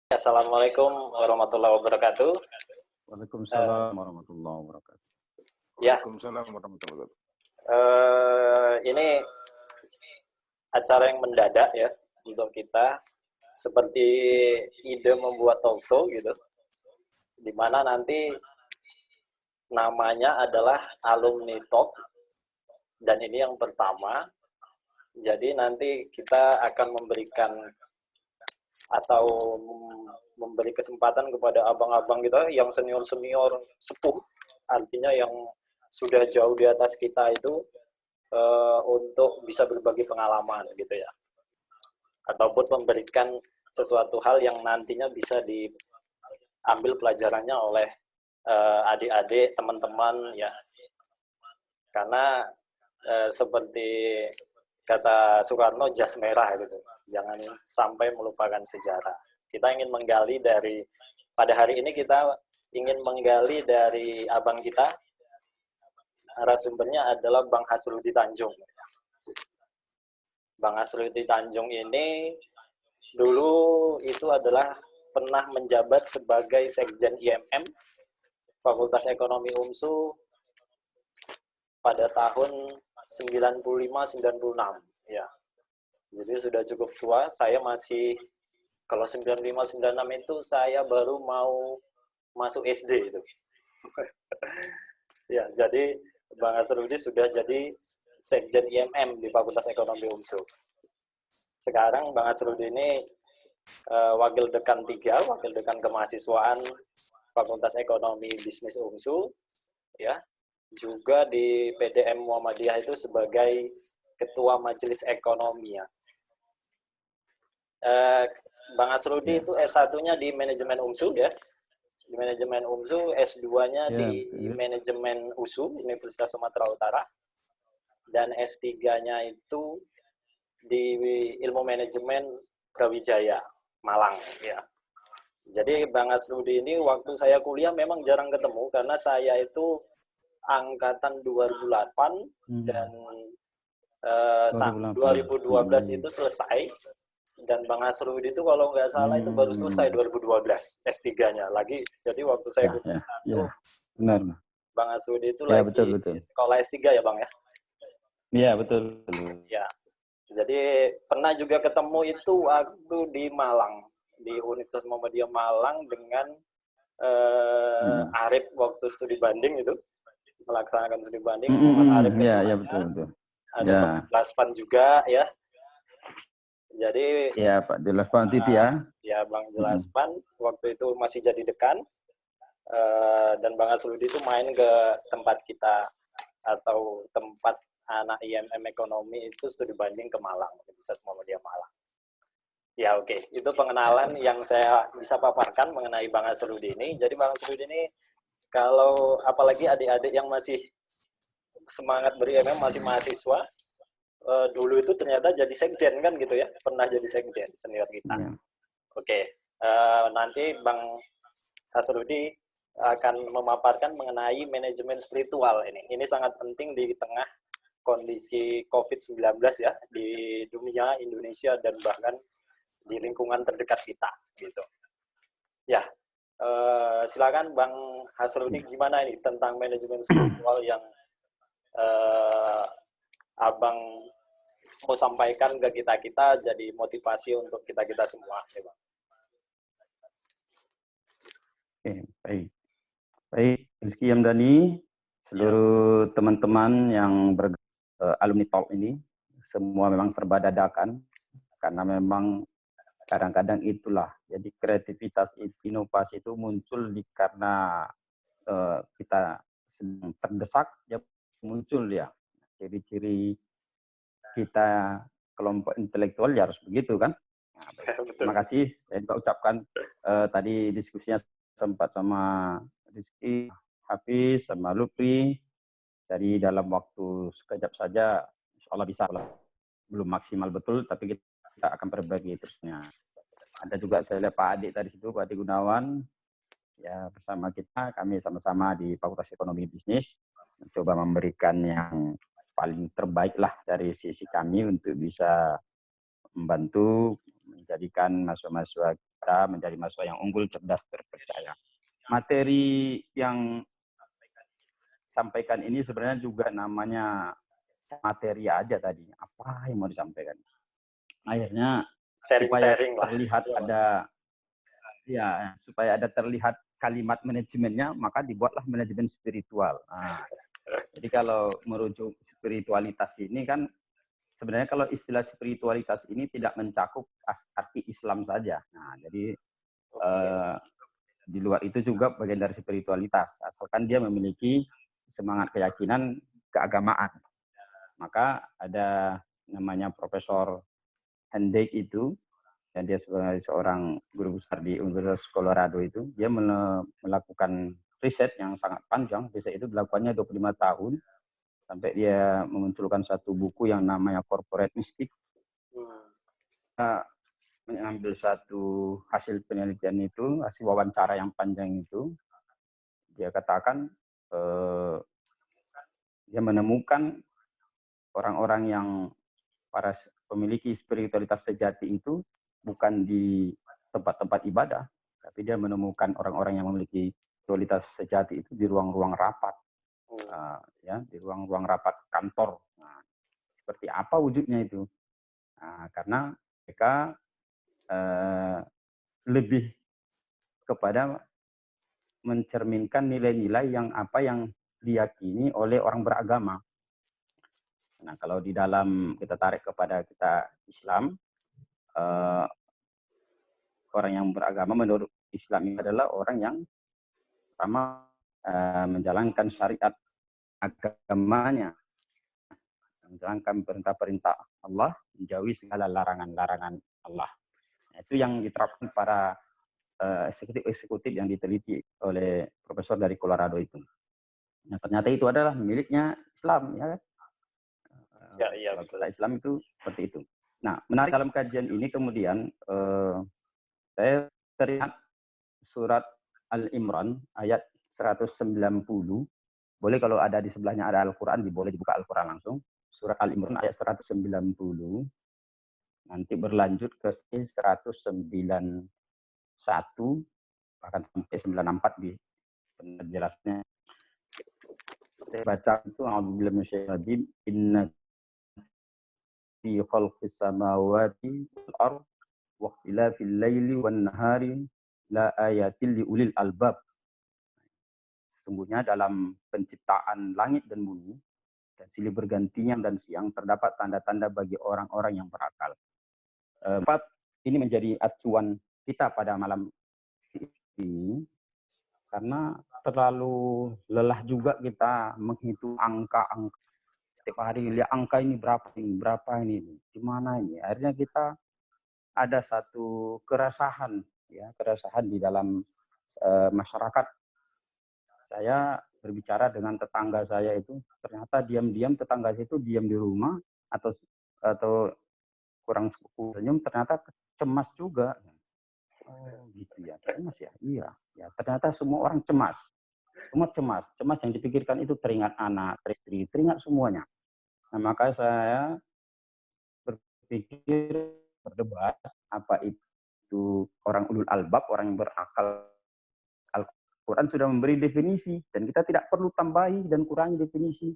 Assalamualaikum warahmatullahi wabarakatuh. Waalaikumsalam warahmatullahi wabarakatuh. Ya, Waalaikumsalam warahmatullahi wabarakatuh. ini acara yang mendadak ya untuk kita, seperti ide membuat talkshow gitu, di mana nanti namanya adalah Alumni Talk, dan ini yang pertama. Jadi nanti kita akan memberikan atau memberi kesempatan kepada abang-abang kita yang senior-senior sepuh, artinya yang sudah jauh di atas kita itu, untuk bisa berbagi pengalaman gitu ya, ataupun memberikan sesuatu hal yang nantinya bisa diambil pelajarannya oleh adik-adik, teman-teman ya, karena seperti kata Soekarno, jas merah gitu, jangan sampai melupakan sejarah. Kita ingin menggali pada hari ini kita ingin menggali dari abang kita. Narasumbernya adalah Bang Hasrudi Tanjung. Bang Hasrudi Tanjung ini dulu itu adalah pernah menjabat sebagai Sekjen IMM Fakultas Ekonomi UMSU pada tahun 95-96 ya. Jadi sudah cukup tua. Saya masih, kalau 95-96 itu saya baru mau masuk SD itu. Ya, jadi Bang Hasrudi sudah jadi Sekjen IMM di Fakultas Ekonomi UMSU. Sekarang Bang Hasrudi ini Wakil Dekan 3, Wakil Dekan Kemahasiswaan Fakultas Ekonomi Bisnis UMSU, ya. Juga di PDM Muhammadiyah itu sebagai Ketua Majelis Ekonomi ya. Bang Hasrudi itu S1-nya di Manajemen UMSU ya. Di Manajemen UMSU, S2-nya di Manajemen USU, Universitas Sumatera Utara. Dan S3-nya itu di Ilmu Manajemen Brawijaya, Malang ya. Jadi Bang Hasrudi ini waktu saya kuliah memang jarang ketemu karena saya itu angkatan 2008 dan 2012 itu selesai. Dan Bang Hasrudi itu kalau nggak salah itu baru selesai 2012 S3-nya lagi. Jadi waktu saya kuliah benar. Bang Hasrudi itu lagi betul. sekolah S3 ya Bang ya? Iya, betul. Ya. Jadi pernah juga ketemu itu waktu di Malang, di Universitas Muhammadiyah Malang dengan Arif waktu studi banding itu, melaksanakan studi banding. Arif iya, betul. Ada Pak Laspan juga ya. Jadi ya Pak Jelaspan Titi ya. Ya Bang Jelaspan waktu itu masih jadi dekan, dan Bang Hasrudi itu main ke tempat kita atau tempat anak IMM Ekonomi itu studi banding ke Malang, Universitas Muhammadiyah Malang. Ya oke. Itu pengenalan yang saya bisa paparkan mengenai Bang Hasrudi ini. Jadi Bang Hasrudi ini kalau apalagi adik-adik yang masih semangat ber-IMM, masih mahasiswa, dulu itu ternyata jadi sekjen kan gitu ya, pernah jadi sekjen senior kita. Oke. Nanti Bang Hasrudi akan memaparkan mengenai manajemen spiritual ini. Ini sangat penting di tengah kondisi COVID-19 ya, di dunia, Indonesia, dan bahkan di lingkungan terdekat kita gitu. Ya, silakan Bang Hasrudi, gimana ini tentang manajemen spiritual yang Abang mau sampaikan ke kita jadi motivasi untuk kita semua ya Bang. Oke, baik Rizky Yamdani, seluruh teman-teman yang alumni talk ini, semua memang serba dadakan karena memang kadang-kadang itulah, jadi kreativitas, inovasi itu muncul karena kita sedang terdesak, ya muncul ya. Ciri-ciri kita kelompok intelektual ya harus begitu kan. Nah, terima kasih, saya juga ucapkan tadi diskusinya sempat sama Rizky, Hafiz, sama Lupri. Jadi dalam waktu sekejap saja, insya Allah bisa, belum maksimal betul, tapi kita akan berbagi terusnya. Ada juga saya lihat Pak Adik tadi situ, Pak Adik Gunawan, ya bersama kita, kami sama-sama di Fakultas Ekonomi Bisnis, mencoba memberikan yang paling terbaik lah dari sisi kami untuk bisa membantu menjadikan mahasiswa kita menjadi mahasiswa yang unggul, cerdas, terpercaya. Materi yang sampaikan ini sebenarnya juga namanya materi aja tadi. Apa yang mau disampaikan? Akhirnya supaya Sharing-sharing lah. terlihat ada supaya ada terlihat kalimat manajemennya, maka dibuatlah manajemen spiritual. Nah, jadi kalau merujuk spiritualitas ini kan sebenarnya kalau istilah spiritualitas ini tidak mencakup arti Islam saja. Nah, jadi di luar itu juga bagian dari spiritualitas, asalkan dia memiliki semangat keyakinan keagamaan. Maka ada namanya Profesor Hendrik itu, dan dia sebagai seorang guru besar di Universitas Colorado itu, dia melakukan riset yang sangat panjang. Riset itu dilakukannya 25 tahun, sampai dia memunculkan satu buku yang namanya Corporate Mystic. Kita mengambil satu hasil penelitian itu, hasil wawancara yang panjang itu, dia katakan dia menemukan orang-orang yang para pemiliki spiritualitas sejati itu bukan di tempat-tempat ibadah, tapi dia menemukan orang-orang yang memiliki spiritualitas sejati itu di ruang-ruang rapat, di ruang-ruang rapat kantor. Nah, seperti apa wujudnya itu? Nah, karena mereka lebih kepada mencerminkan nilai-nilai yang diyakini oleh orang beragama. Nah, kalau di dalam kita tarik kepada kita Islam, orang yang beragama menurut Islam ini adalah orang yang pertama menjalankan syariat agamanya, menjalankan perintah-perintah Allah, menjauhi segala larangan-larangan Allah. Nah, itu yang diterapkan para eksekutif yang diteliti oleh profesor dari Colorado itu. Nah, ternyata itu adalah miliknya Islam, ya kan? Iya, betul. Islam itu seperti itu. Nah, menarik dalam kajian ini kemudian saya teringat surat Al-Imran ayat 190. Boleh kalau ada di sebelahnya ada Al-Quran, boleh dibuka Al-Quran langsung. Surat Al-Imran ayat 190. Nanti berlanjut ke 191, bahkan sampai 94 di penjelasannya. Saya baca itu, A'udzubillahi minasyaitonir rajim, inna fi khalqis samawati wal ardh wa ikhtilafil laili wan nahari la ayatil liulil albab. Sesungguhnya dalam penciptaan langit dan bumi dan silih bergantinya dan siang terdapat tanda-tanda bagi orang-orang yang berakal. Empat, ini menjadi acuan kita pada malam ini karena terlalu lelah juga kita menghitung angka-angka. Setiap hari lihat angka ini berapa ini, gimana ini. Akhirnya kita ada satu keresahan di dalam masyarakat. Saya berbicara dengan tetangga saya itu, ternyata diam-diam tetangga itu diam di rumah atau kurang senyum, ternyata cemas juga. Oh gitu ya, cemas ya, iya. Ya ternyata semua orang cemas. Semua cemas yang dipikirkan itu teringat anak, istri, teringat semuanya. Nah, maka saya berpikir, berdebat, apa itu orang ulul albab, orang yang berakal. Al-Quran sudah memberi definisi, dan kita tidak perlu tambahi dan kurangi definisi.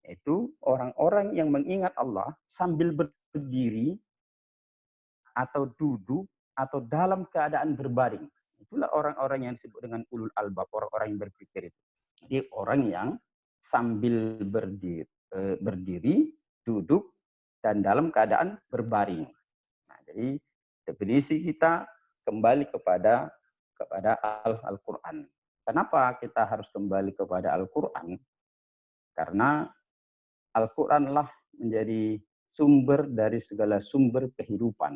Itu orang-orang yang mengingat Allah sambil berdiri, atau duduk, atau dalam keadaan berbaring. Itulah orang-orang yang disebut dengan ulul albab, orang-orang yang berpikir itu. Jadi orang yang sambil berdiri, duduk, dan dalam keadaan berbaring. Nah, jadi definisi kita kembali kepada Al-Quran. Kenapa kita harus kembali kepada Al-Quran? Karena Al-Quranlah menjadi sumber dari segala sumber kehidupan.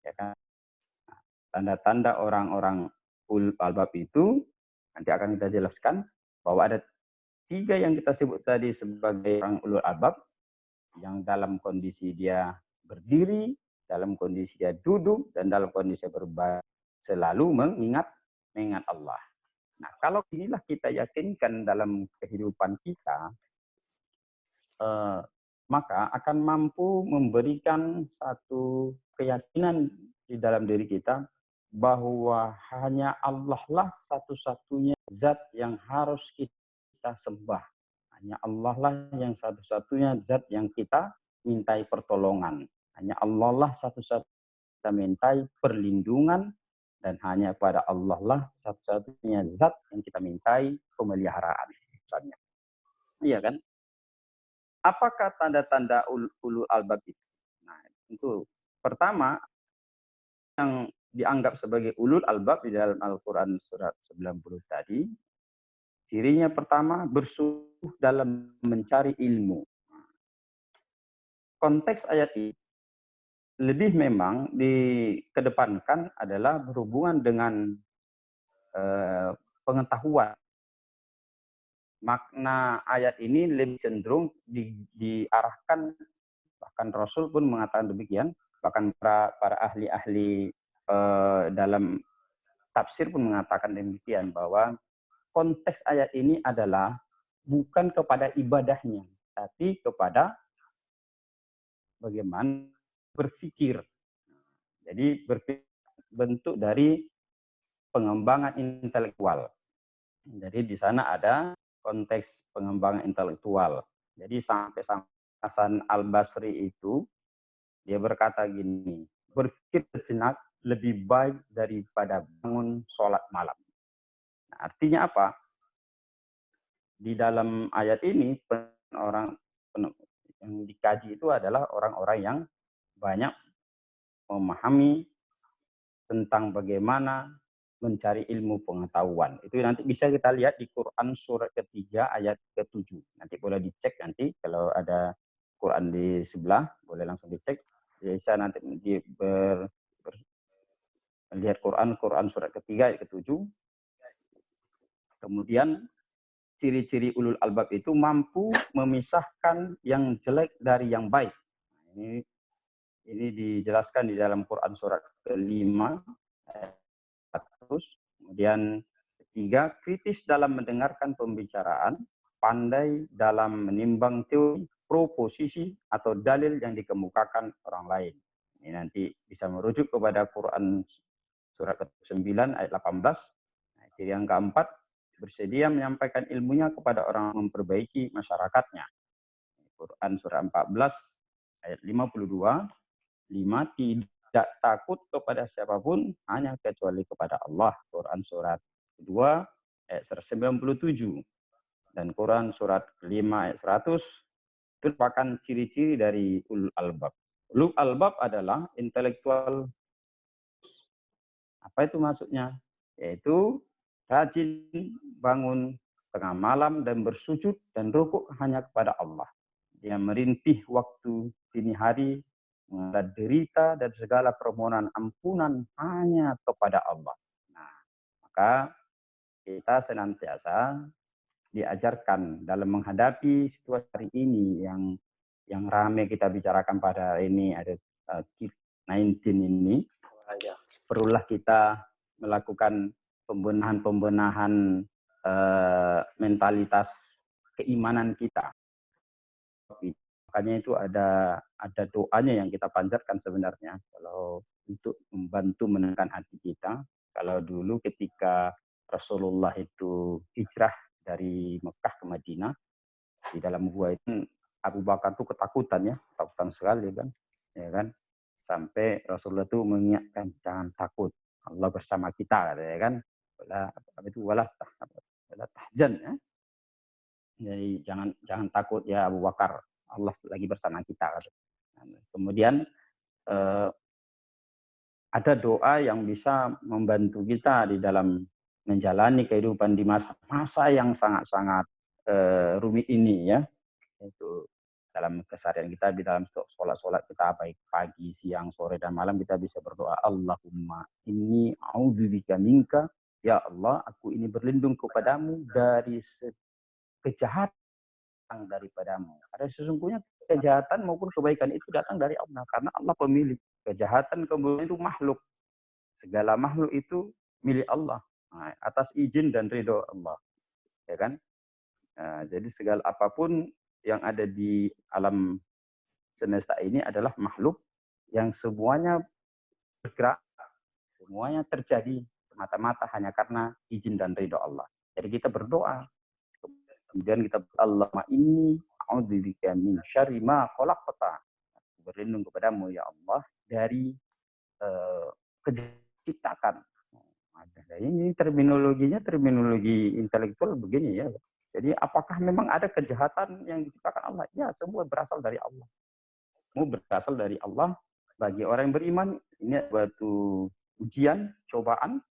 Ya kan? Tanda-tanda orang-orang ulul albab itu nanti akan kita jelaskan bahwa ada 3 yang kita sebut tadi sebagai orang ulul albab, yang dalam kondisi dia berdiri, dalam kondisi dia duduk, dan dalam kondisi berbaring selalu mengingat Allah. Nah, kalau inilah kita yakinkan dalam kehidupan kita, maka akan mampu memberikan satu keyakinan di dalam diri kita bahwa hanya Allah lah satu-satunya zat yang harus kita sembah. Hanya Allah lah yang satu-satunya zat yang kita mintai pertolongan. Hanya Allah lah satu-satunya kita mintai perlindungan, dan hanya pada Allah lah satu-satunya zat yang kita mintai pemeliharaan. Misalnya. Iya kan? Apakah tanda-tanda ulul albab itu? Nah, itu pertama yang dianggap sebagai ulul albab di dalam Al-Quran surat 90 tadi, cirinya pertama bersungguh dalam mencari ilmu. Konteks ayat ini lebih memang dikedepankan adalah berhubungan dengan pengetahuan. Makna ayat ini lebih cenderung diarahkan, bahkan Rasul pun mengatakan demikian, bahkan para ahli-ahli dalam tafsir pun mengatakan demikian, bahwa konteks ayat ini adalah bukan kepada ibadahnya, tapi kepada bagaimana berpikir. Jadi bentuk dari pengembangan intelektual. Jadi di sana ada konteks pengembangan intelektual. Jadi sampai Hasan Al-Basri itu dia berkata gini, berpikir sejenak lebih baik daripada bangun sholat malam. Nah, artinya apa? Di dalam ayat ini orang yang dikaji itu adalah orang-orang yang banyak memahami tentang bagaimana mencari ilmu pengetahuan. Itu nanti bisa kita lihat di Quran surat ketiga ayat ke-7. Nanti boleh dicek nanti kalau ada Quran di sebelah, boleh langsung dicek. Bisa nanti melihat Quran surat ketiga ayat ke-7. Kemudian ciri-ciri ulul albab itu mampu memisahkan yang jelek dari yang baik. Ini dijelaskan di dalam Quran surat ke-5 ayat 100. Kemudian ketiga, kritis dalam mendengarkan pembicaraan, pandai dalam menimbang teori, proposisi, atau dalil yang dikemukakan orang lain. Ini nanti bisa merujuk kepada Quran surat ke-9 ayat 18. Nah, ciri yang keempat, bersedia menyampaikan ilmunya kepada orang memperbaiki masyarakatnya. Quran surah 14 ayat 52. 5, tidak takut kepada siapapun hanya kecuali kepada Allah. Quran surat kedua ayat 197 dan Quran surat kelima ayat 100 itu merupakan ciri-ciri dari ulul albab. Ulul albab adalah intelektual. Apa itu maksudnya? Yaitu rajin bangun tengah malam dan bersujud dan rukuk hanya kepada Allah. Dia merintih waktu dini hari, mengenai derita dan segala permohonan ampunan hanya kepada Allah. Nah, maka kita senantiasa diajarkan dalam menghadapi situasi hari ini yang ramai kita bicarakan pada ini, ada COVID-19 ini, perlulah kita melakukan pembenahan mentalitas keimanan kita. Makanya itu ada doanya yang kita panjatkan sebenarnya kalau untuk membantu menenangkan hati kita. Kalau dulu ketika Rasulullah itu hijrah dari Mekah ke Madinah, di dalam gua itu Abu Bakar tuh ketakutan sekali kan, ya kan, sampai Rasulullah itu mengingatkan jangan takut, Allah bersama kita, ya kan, wala tahzan, ya. Jadi jangan takut ya Abu Bakar, Allah lagi bersama kita. Kemudian ada doa yang bisa membantu kita di dalam menjalani kehidupan di masa yang sangat-sangat rumit ini, ya. Itu dalam keseharian kita, di dalam sholat kita, baik pagi, siang, sore, dan malam, kita bisa berdoa, Allahumma inni a'udzubika minka, ya Allah, aku ini berlindung kepadamu dari kejahatan daripadamu. Karena sesungguhnya kejahatan maupun kebaikan itu datang dari Allah, karena Allah pemilik. Kejahatan kemudian itu makhluk. Segala makhluk itu milik Allah, nah, atas izin dan ridho Allah, ya kan? Nah, jadi segala apapun yang ada di alam semesta ini adalah makhluk yang semuanya bergerak, Semuanya terjadi semata-mata hanya karena izin dan ridho Allah. Jadi kita berdoa. Kemudian kita Allahumma inni a'udzubika min syarri ma khalaqta. Berlindung kepadamu ya Allah dari kejahatan. Ini terminologinya terminologi intelektual begini ya. Jadi apakah memang ada kejahatan yang diciptakan Allah? Ya, semua berasal dari Allah. Semua berasal dari Allah. Bagi orang yang beriman, ini suatu ujian, cobaan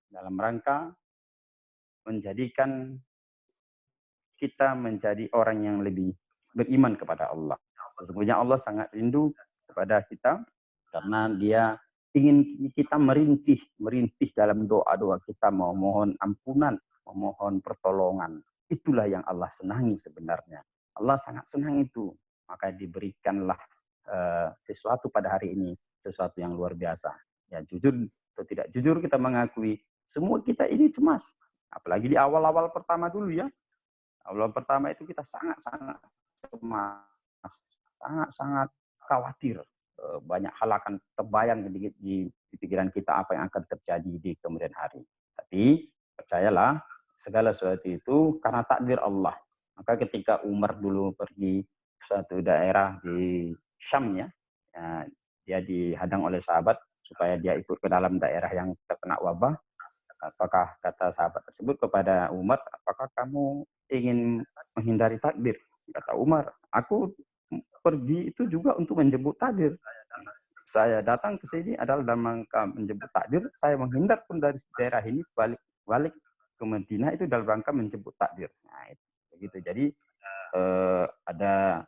dalam rangka menjadikan kita menjadi orang yang lebih beriman kepada Allah. Sesungguhnya Allah sangat rindu kepada kita karena Dia ingin kita merintih dalam doa-doa kita, memohon ampunan, memohon pertolongan. Itulah yang Allah senangi sebenarnya. Allah sangat senang itu. Maka diberikanlah sesuatu pada hari ini, sesuatu yang luar biasa. Ya, jujur atau tidak jujur kita mengakui, semua kita ini cemas. Apalagi di awal-awal pertama dulu ya. Awal pertama itu kita sangat-sangat cemas, sangat-sangat khawatir. Banyak hal akan terbayang di pikiran kita apa yang akan terjadi di kemudian hari. Tapi percayalah, segala sesuatu itu karena takdir Allah. Maka ketika Umar dulu pergi ke suatu daerah di Syam ya, dia dihadang oleh sahabat supaya dia ikut ke dalam daerah yang terkena wabah. Apakah kata sahabat tersebut kepada Umar, apakah kamu ingin menghindari takdir? Kata Umar, aku pergi itu juga untuk menjemput takdir. Saya datang ke sini adalah dalam rangka menjemput takdir. Saya menghindar pun dari daerah ini balik ke Madinah itu dalam rangka menjemput takdir. Nah, itu begitu. Jadi ada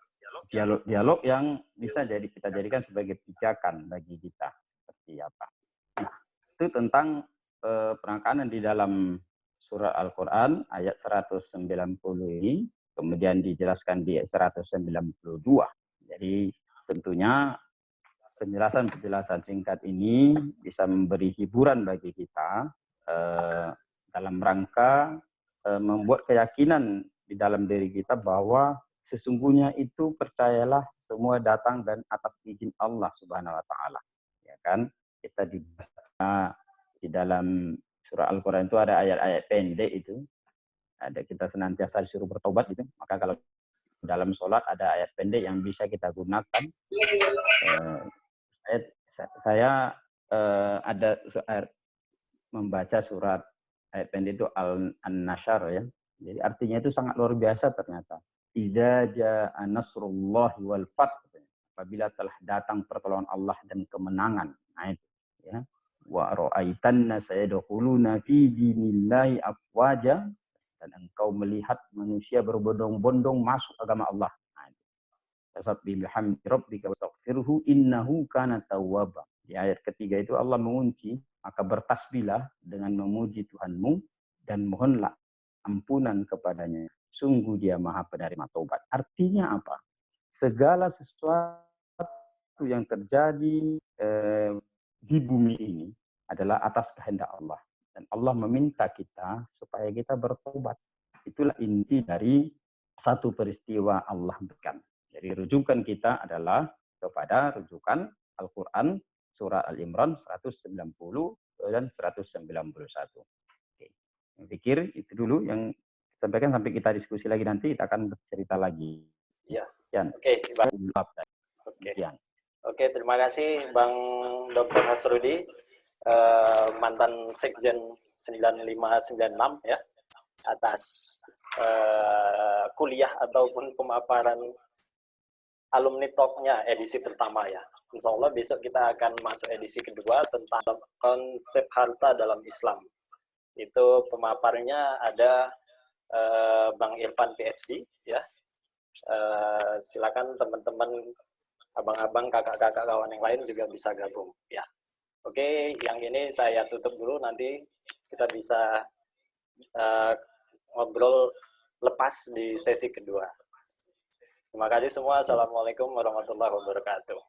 dialog yang bisa jadi kita jadikan sebagai pijakan bagi kita seperti apa. Nah, itu tentang penekanan di dalam surah Al-Quran ayat 190 ini, kemudian dijelaskan di ayat 192. Jadi tentunya penjelasan-penjelasan singkat ini bisa memberi hiburan bagi kita dalam rangka membuat keyakinan di dalam diri kita bahwa sesungguhnya itu percayalah semua datang dan atas izin Allah Subhanahu wa taala. Ya kan? Kita dibaca di dalam surah Al-Qur'an itu ada ayat-ayat pendek itu. Ada kita senantiasa disuruh bertobat gitu. Maka kalau dalam sholat ada ayat pendek yang bisa kita gunakan. Saya ada membaca surat ayat pendek itu An-Nasyr ya. Jadi artinya itu sangat luar biasa ternyata. Idza jaa nasrullahi wal fath. Apabila telah datang pertolongan Allah dan kemenangan. Nah itu ya. Wa ra'aitanna sayadkhuluna fi dinillahi afwaja, dan engkau melihat manusia berbondong-bondong masuk agama Allah. Nah itu. Fasabbih bihamdi rabbika wastaghfirhu innahu kana tawwaba. Di ayat ketiga itu Allah mengunci, maka bertasbihlah dengan memuji Tuhanmu dan mohonlah ampunan kepadanya. Sungguh dia maha penerima taubat. Artinya apa? Segala sesuatu yang terjadi di bumi ini adalah atas kehendak Allah. Dan Allah meminta kita supaya kita bertobat. Itulah inti dari satu peristiwa Allah berikan. Jadi rujukan kita adalah kepada rujukan Al-Quran, surah Al-Imran 190 dan 191. Oke. Saya pikir itu dulu yang sampaikan, sampai kita diskusi lagi nanti kita akan bercerita lagi. Ya. Oke, Bang. Oke, terima kasih Bang Dr. Hasrudi, mantan Sekjen 9596 ya, atas kuliah ataupun pemaparan alumni talk-nya edisi pertama ya. Insya Allah besok kita akan masuk edisi kedua tentang konsep harta dalam Islam. Itu pemaparnya ada Bang Irfan PhD ya. Silakan teman-teman, abang-abang, kakak-kakak, kawan yang lain juga bisa gabung ya. Oke, yang ini saya tutup dulu, nanti kita bisa ngobrol lepas di sesi kedua. Terima kasih semua. Assalamualaikum warahmatullahi wabarakatuh.